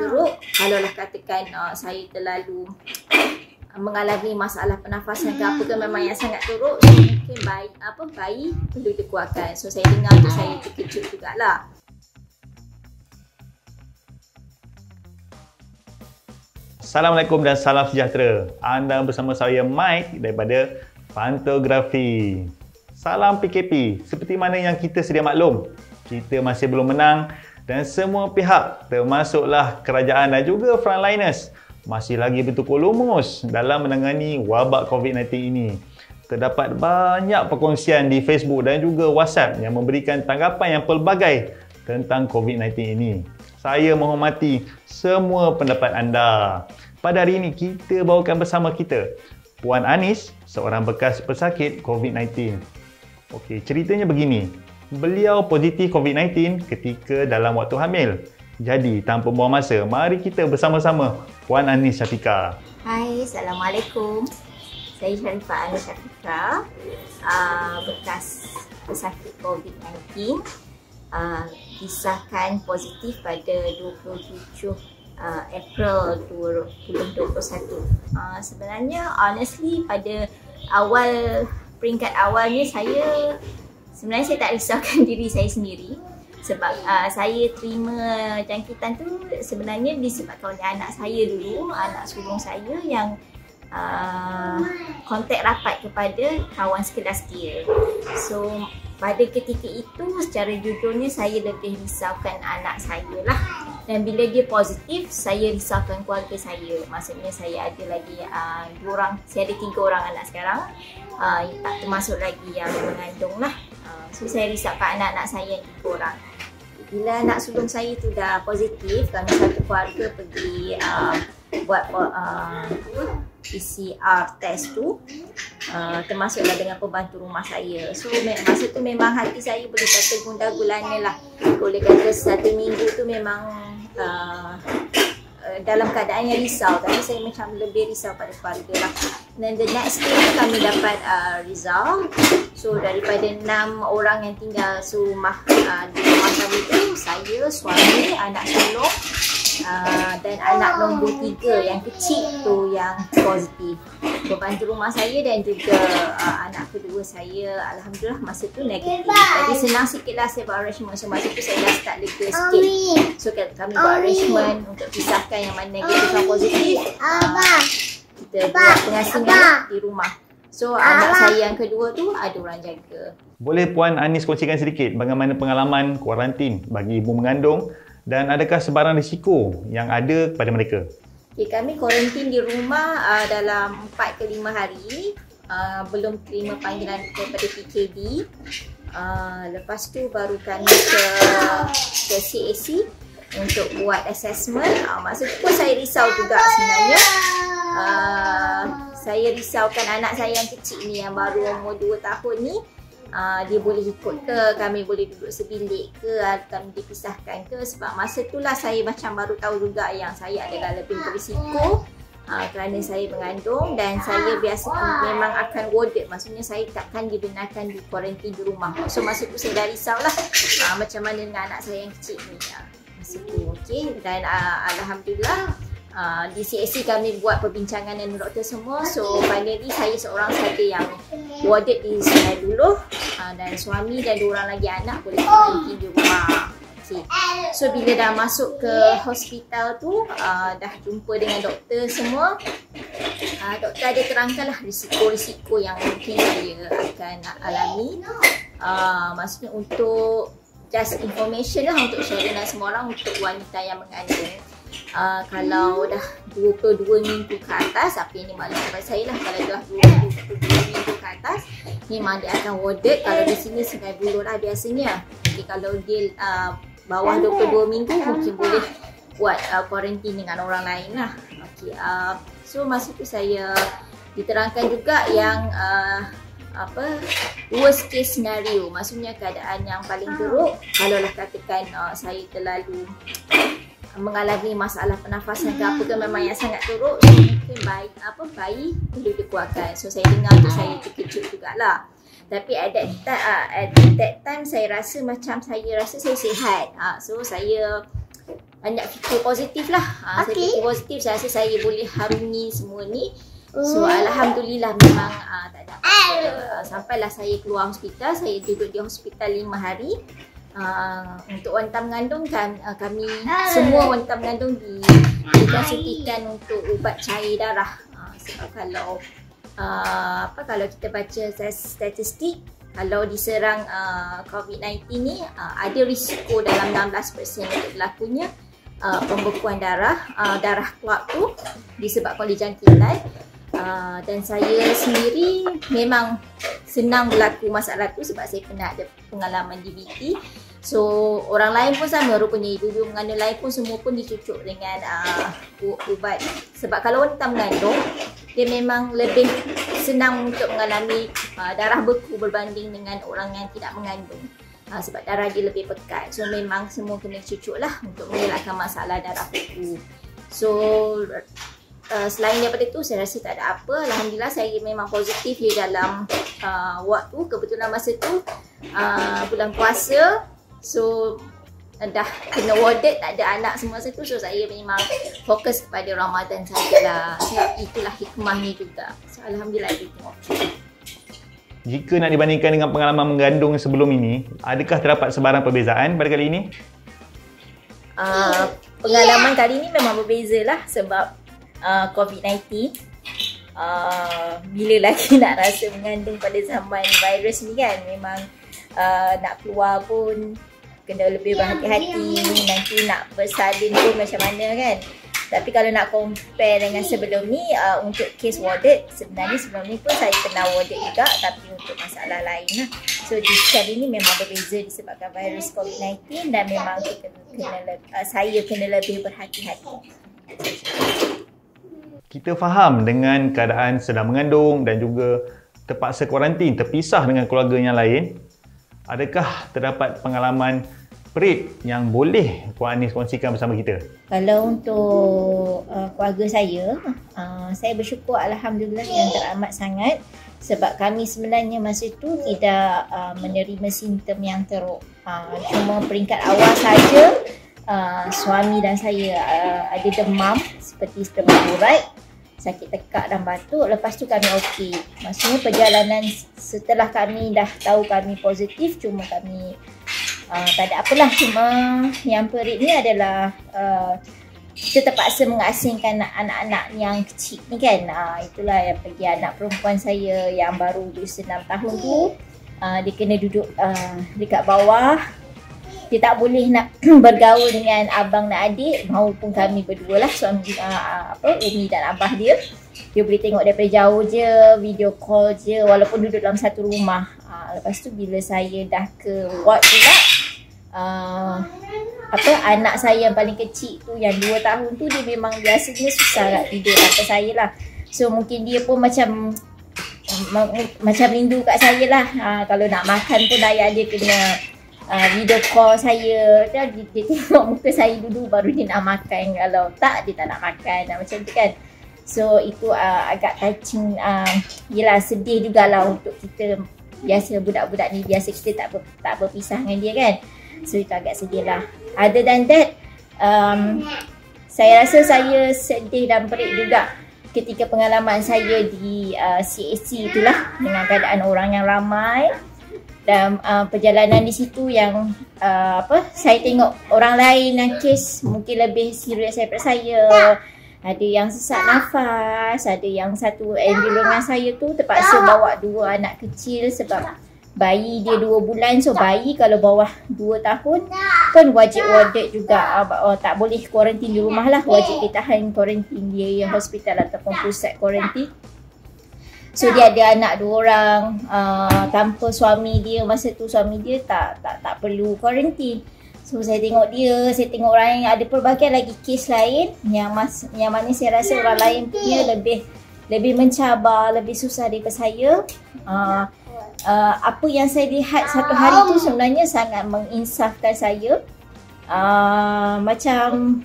teruk. Kalaulah katakan saya terlalu mengalami masalah pernafasan ke apa ke memang yang sangat teruk, so mungkin bayi perlu dikuatkan. So saya dengar tu saya terkejut jugalah. Assalamualaikum dan salam sejahtera. Anda bersama saya Mike daripada Pantografi. Salam PKP. Seperti mana yang kita sedia maklum, kita masih belum menang dan semua pihak termasuklah kerajaan dan juga frontliners masih lagi bertukar lumus dalam menangani wabak COVID-19 ini. Terdapat banyak perkongsian di Facebook dan juga WhatsApp yang memberikan tanggapan yang pelbagai tentang COVID-19 ini. Saya menghormati semua pendapat anda. Pada hari ini kita bawakan bersama kita Puan Anis, seorang bekas pesakit COVID-19. Okey, ceritanya begini. Beliau positif COVID-19 ketika dalam waktu hamil. Jadi, tanpa buang masa, mari kita bersama-sama Puan Anis Syafiqah. Hai, Assalamualaikum. Saya Sharifah Anis Syafiqah, bekas pesakit COVID-19. Disahkan positif pada 27 April 2021. Sebenarnya honestly pada peringkat awalnya saya tak risaukan diri saya sendiri sebab saya terima jangkitan tu sebenarnya disebabkan oleh anak saya dulu, anak sulung saya yang kontak rapat kepada kawan sekelas dia. So pada ketika itu secara jujurnya saya lebih risaukan anak saya lah. Dan bila dia positif, saya risaukan keluarga saya. Maksudnya saya ada lagi 2 orang, saya ada 3 orang anak sekarang. Tak termasuk lagi yang mengandung lah. So saya risaukan anak-anak saya yang 3 orang. Bila anak sulung saya tu dah positif, kami satu keluarga pergi buat PCR test tu, termasuklah dengan pembantu rumah saya. So masa tu memang hati saya boleh kata gundah gulana lah. Boleh kata 1 minggu tu memang dalam keadaan yang risau. Tapi saya macam lebih risau pada keluarga lah. Dan the next day kami dapat result. So daripada 6 orang yang tinggal serumah di rumah kami tu, saya, suami, anak sulung dan anak nombor 3 yang kecil tu yang positif. Pembantu rumah saya dan juga anak kedua saya, alhamdulillah masa tu negatif. Jadi senang sikit lah saya buat arrangement. So masa tu saya dah start lega sikit. So kami buat arrangement untuk pisahkan yang mana negatif dan positif. Kita buat pengasingan di rumah. So anak saya yang kedua tu ada orang jaga. Boleh Puan Anis kongsikan sedikit bagaimana pengalaman kuarantin bagi ibu mengandung dan adakah sebarang risiko yang ada kepada mereka? Okay, kami kuarantin di rumah dalam 4 ke 5 hari. Belum terima panggilan daripada PKD. Lepas tu baru kami ke CAC untuk buat assessment. Masa tu pun saya risau juga sebenarnya. Saya risaukan anak saya yang kecil ni yang baru umur 2 tahun ni. Dia boleh ikut ke, kami boleh duduk sebilik ke, kami dipisahkan ke. Sebab masa itulah saya macam baru tahu juga yang saya adalah lebih berisiko kerana saya mengandung dan saya biasa memang akan warded. Maksudnya saya takkan dibenarkan di kuarantin di rumah. So masa tu saya dah risau lah macam mana dengan anak saya yang kecil ni masa tu. Okay. Dan alhamdulillah di CAC kami buat perbincangan dengan doktor semua. So finally saya seorang saja yang warded di sini dulu, dan suami dan 2 orang lagi anak boleh kuarantin di rumah. Okay. So bila dah masuk ke hospital tu, dah jumpa dengan doktor semua, doktor ada terangkan lah risiko-risiko yang mungkin saya akan alami. Maksudnya untuk just information lah, untuk share dengan semua orang, untuk wanita yang mengandung. Kalau dah 22 minggu ke atas, apa yang dimaklum kepada saya lah, kalau dah 22 minggu ke atas memang dia akan warded. Kalau di sini 90 lah biasanya. Jadi kalau dia bawah 22 minggu mungkin boleh buat quarantine dengan orang lain lah. Okay, so masa tu saya diterangkan juga yang worst case scenario, maksudnya keadaan yang paling teruk kalaulah katakan saya terlalu mengalami masalah pernafasan ke apa ke memang yang sangat teruk, so mungkin bayi perlu dikuatkan. So saya dengar tu saya terkejut jugalah. Tapi at that time saya rasa saya sihat. So saya banyak fikir positif lah. Saya fikir positif, saya rasa saya boleh harungi semua ni. So alhamdulillah memang tak ada apa-apa. Sampailah saya keluar hospital, saya duduk di hospital 5 hari. Untuk wanita mengandung kan, kami semua wanita mengandung dikonsultikan untuk ubat cair darah. Sebab kalau kita baca statistik, kalau diserang COVID-19 ni ada risiko dalam 16% untuk berlakunya pembekuan darah clot tu disebabkan oleh jangkitan. Dan saya sendiri memang senang berlaku masalah tu sebab saya pernah ada pengalaman DVT. So orang lain pun sama, rupanya ibu-ibu mengandung lain pun semua pun dicucuk dengan ubat. Sebab kalau wanita mengandung, dia memang lebih senang untuk mengalami darah beku berbanding dengan orang yang tidak mengandung. Sebab darah dia lebih pekat. So memang semua kena cucuk lah untuk mengelakkan masalah darah beku. So selain daripada itu, saya rasa tak ada apa. Alhamdulillah saya memang positif di dalam waktu. Kebetulan masa tu bulan puasa. So dah kena warded, tak ada anak semua masa tu. So saya memang fokus kepada Ramadan sajalah. Sebab itulah hikmahnya juga. So alhamdulillah itu. Jika nak dibandingkan dengan pengalaman mengandung sebelum ini, adakah terdapat sebarang perbezaan pada kali ini? Pengalaman kali ini memang berbeza lah sebab COVID-19. Bila lagi nak rasa mengandung pada zaman virus ni kan, memang nak keluar pun kena lebih berhati-hati, nanti nak bersalin pun macam mana kan. Tapi kalau nak compare dengan sebelum ni, untuk case warded, sebenarnya sebelum ni pun saya pernah warded juga, tapi untuk masalah lain lah. So kali ni memang berbeza disebabkan virus COVID-19 dan memang saya kena lebih berhati-hati. Kita faham dengan keadaan sedang mengandung dan juga terpaksa kuarantin, terpisah dengan keluarga yang lain. Adakah terdapat pengalaman perit yang boleh Puan Anis kongsikan bersama kita? Kalau untuk keluarga saya bersyukur alhamdulillah yang teramat sangat sebab kami sebenarnya masa tu tidak menerima simptom yang teruk. Cuma peringkat awal saja suami dan saya ada demam seperti demam urat, sakit tekak dan batuk. Lepas tu kami okey. Maksudnya perjalanan setelah kami dah tahu kami positif, cuma kami tak ada apalah. Cuma yang perit ni adalah kita terpaksa mengasingkan anak-anak yang kecil ni kan. Itulah yang pergi anak perempuan saya yang baru berusia 6 tahun tu. Dia kena duduk dekat bawah. Dia tak boleh nak bergaul dengan abang dan adik maupun kami berdua lah, suami Umi dan abah dia. Dia boleh tengok daripada jauh je, video call je walaupun duduk dalam satu rumah. Lepas tu bila saya dah ke ward pula, anak saya yang paling kecil tu yang 2 tahun tu, dia memang biasanya susah nak tidur atas saya lah. So mungkin dia pun macam rindu kat saya lah. Kalau nak makan pun ayah dia kena video call saya, dia tengok muka saya dulu baru dia nak makan. Kalau tak, dia tak nak makan macam tu kan. So itu agak touching. Yelah, sedih jugalah untuk kita. Biasa budak-budak ni biasa kita tak berpisah dengan dia kan. So itu agak sedih lah. Other than that, saya rasa saya sedih dan perit juga ketika pengalaman saya di CAC itulah, dengan keadaan orang yang ramai. Dan perjalanan di situ yang saya tengok orang lain yang kes mungkin lebih serius daripada saya. Ada yang sesak nafas, ada yang satu ambulans saya tu terpaksa bawa 2 anak kecil sebab bayi dia 2 bulan. So bayi kalau bawah 2 tahun pun wajib warded juga. Tak boleh kuarantin di rumah lah, wajib ditahan kuarantin di hospital ataupun pusat kuarantin. So dia ada anak 2 orang tanpa suami dia. Masa tu suami dia tak perlu kuarantin. So saya tengok dia, saya tengok orang yang ada pelbagai lagi kes lain yang mana saya rasa orang lain punya lebih mencabar, lebih susah daripada saya. Apa yang saya lihat satu hari tu sebenarnya sangat menginsafkan saya. Macam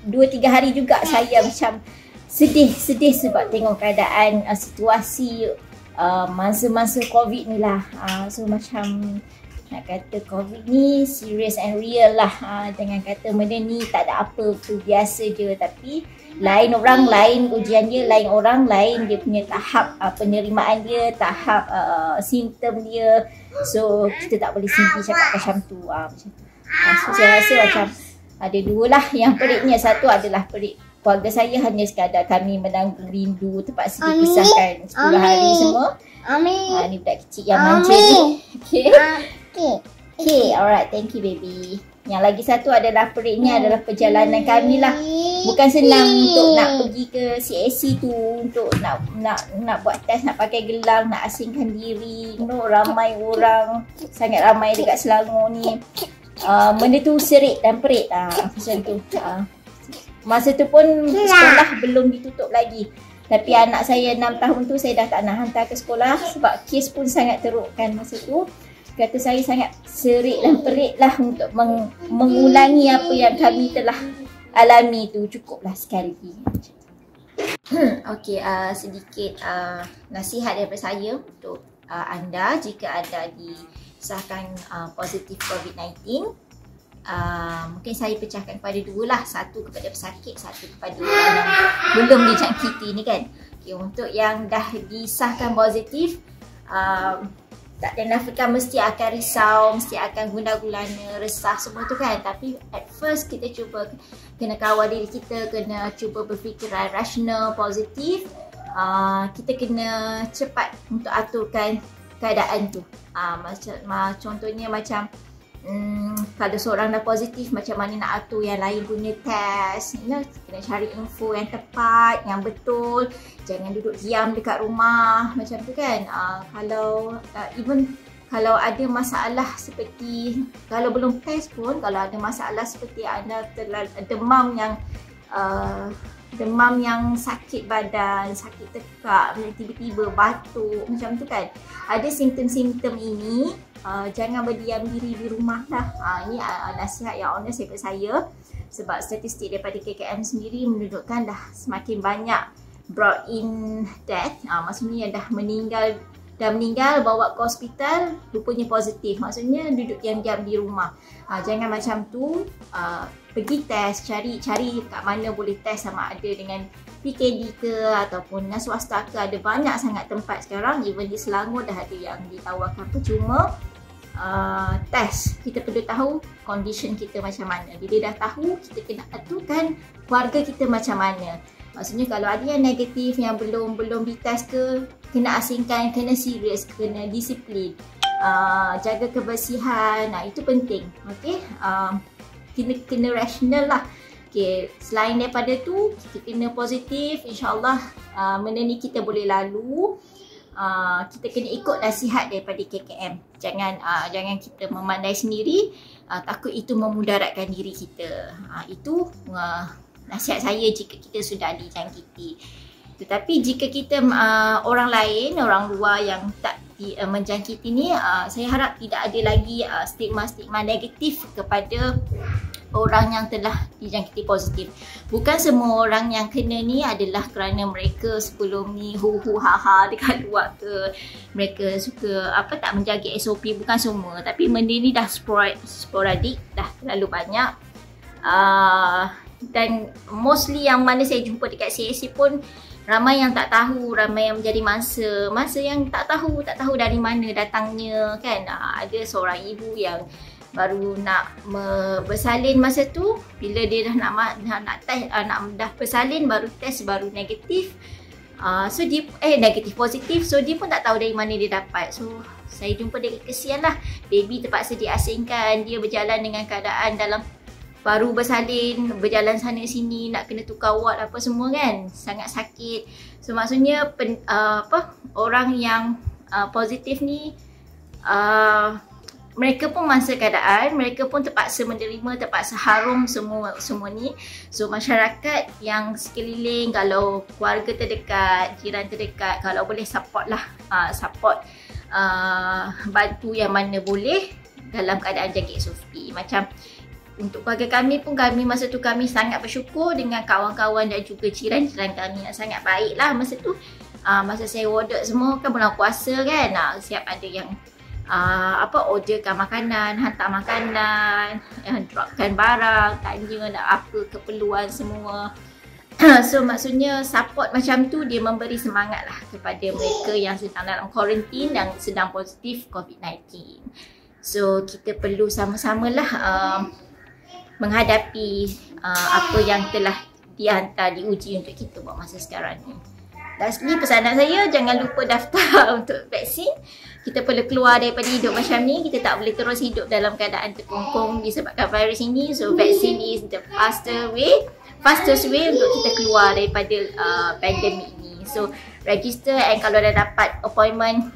2-3 hari juga saya macam sedih sebab tengok keadaan situasi masa-masa COVID ni lah. So macam nak kata COVID ni serious and real lah. Jangan kata benda ni tak ada apa, tu biasa je. Tapi lain orang, lain ujian dia, lain orang, lain dia punya tahap penerimaan dia, tahap simptom dia. So kita tak boleh simply cakap macam tu. So saya rasa macam ada dua lah yang peritnya. Satu adalah perit keluarga saya, hanya sekadar kami menanggung rindu terpaksa dipisahkan 10 hari semua. Ni budak kecil yang manja ni. Okay, alright, thank you baby. Yang lagi satu adalah peritnya adalah perjalanan kami lah. Bukan senang untuk nak pergi ke CAC tu, untuk nak buat test, nak pakai gelang, nak asingkan diri. Ramai orang, sangat ramai dekat Selangor ni. Benda tu serik dan perit macam tu. Masa tu pun sekolah belum ditutup lagi. Tapi anak saya 6 tahun tu saya dah tak nak hantar ke sekolah sebab kes pun sangat teruk kan masa tu. Kata saya sangat serik dan perit lah untuk mengulangi apa yang kami telah alami tu. Cukuplah sekali. Okey, sedikit nasihat daripada saya untuk anda jika anda disahkan positif COVID-19. Mungkin saya pecahkan kepada dua lah. Satu kepada pesakit, satu kepada orang yang belum dijangkiti ni kan. Okay, untuk yang dah disahkan positif, tak dinafikan mesti akan risau, mesti akan gundah-gulana, resah semua tu kan. Tapi at first kita cuba kena kawal diri kita, kena cuba berfikiran rasional, positif. Kita kena cepat untuk aturkan keadaan tu. Contohnya macam kalau seorang dah positif, macam mana nak atur yang lain punya test, kena cari info yang tepat, yang betul. Jangan duduk diam dekat rumah macam tu kan. Kalau ada masalah seperti, kalau belum test pun, kalau ada masalah seperti anda demam yang sakit badan, sakit tekak, tiba-tiba batuk macam tu kan, ada simptom-simptom ini, jangan berdiam diri di rumah lah. Ini nasihat yang honest daripada saya. Sebab statistik daripada KKM sendiri menunjukkan dah semakin banyak brought in death. Maksudnya dah meninggal bawa ke hospital, rupanya positif. Maksudnya duduk diam-diam di rumah. Jangan macam tu. Pergi test, cari kat mana boleh test, sama ada dengan PKD ke ataupun dengan swasta ke. Ada banyak sangat tempat sekarang. Even di Selangor dah ada yang ditawarkan percuma test. Kita perlu tahu condition kita macam mana. Bila dah tahu, kita kena aturkan keluarga kita macam mana. Maksudnya kalau ada yang negatif, yang belum ditest ke, kena asingkan, kena serius, kena disiplin, jaga kebersihan. Itu penting. Okey, kena rasional lah. Okay, selain daripada tu, kita kena positif. InsyaAllah benda ni kita boleh lalu. Kita kena ikut nasihat daripada KKM. Jangan kita memandai sendiri, takut itu memudaratkan diri kita. Itu nasihat saya jika kita sudah dijangkiti. Tetapi jika kita orang lain, orang luar yang tak menjangkiti ni, saya harap tidak ada lagi stigma-stigma negatif kepada orang yang telah dijangkiti positif. Bukan semua orang yang kena ni adalah kerana mereka sebelum ni hu-hu-ha-ha dekat luar ke, mereka suka tak menjaga SOP. Bukan semua. Tapi benda ni dah sporadik, dah terlalu banyak. Dan mostly yang mana saya jumpa dekat CAC pun, ramai yang tak tahu, ramai yang menjadi masa yang tak tahu dari mana datangnya kan. Ada seorang ibu yang baru nak bersalin masa tu, bila dia dah nak test, dah bersalin, baru test, baru negatif. So dia negatif positif, so dia pun tak tahu dari mana dia dapat. So saya jumpa dia, kesian lah, baby terpaksa diasingkan, dia berjalan dengan keadaan dalam baru bersalin, berjalan sana sini, nak kena tukar ward apa semua kan, sangat sakit. So maksudnya orang yang positif ni, mereka pun masa keadaan, mereka pun terpaksa menerima, terpaksa harum semua ni. So masyarakat yang sekeliling, kalau keluarga terdekat, jiran terdekat, kalau boleh support lah, bantu yang mana boleh dalam keadaan jaga SOP. Macam untuk keluarga kami pun, kami masa tu kami sangat bersyukur dengan kawan-kawan dan juga jiran-jiran kami yang sangat baik lah masa tu. Masa saya warded semua kan bulan puasa kan, siap ada yang orderkan makanan, hantar makanan, dropkan barang, tanya nak apa keperluan semua. So maksudnya support macam tu dia memberi semangat lah kepada mereka yang sedang dalam kuarantin dan sedang positif COVID-19. So kita perlu sama-samalah menghadapi apa yang telah dihantar, diuji untuk kita buat masa sekarang ni. Lastly, pesanan saya, jangan lupa daftar untuk vaksin. Kita perlu keluar daripada hidup macam ni. Kita tak boleh terus hidup dalam keadaan terkungkung disebabkan virus ini. So vaksin is the fastest way untuk kita keluar daripada pandemik ni. So register, and kalau dah dapat appointment,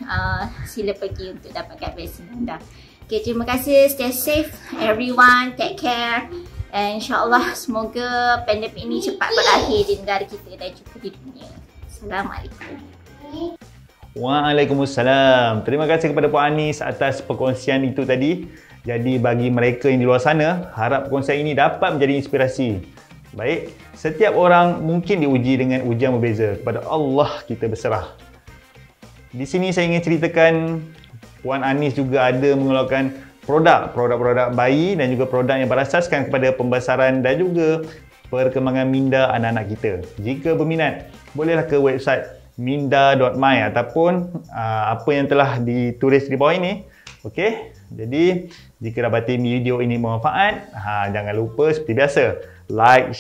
sila pergi untuk dapatkan vaksin anda. Okay, terima kasih. Stay safe everyone. Take care. And insyaAllah semoga pandemik ini cepat berakhir di negara kita dan juga di dunia. Assalamualaikum. Waalaikumsalam. Terima kasih kepada Puan Anis atas perkongsian itu tadi. Jadi bagi mereka yang di luar sana, harap perkongsian ini dapat menjadi inspirasi. Baik, setiap orang mungkin diuji dengan ujian berbeza. Kepada Allah kita berserah. Di sini saya ingin ceritakan Puan Anis juga ada mengeluarkan produk bayi dan juga produk yang berasaskan kepada pembesaran dan juga perkembangan minda anak-anak kita. Jika berminat, bolehlah ke website minda.my ataupun apa yang telah ditulis di bawah ini. Okey, jadi jika dapati video ini bermanfaat, jangan lupa seperti biasa like,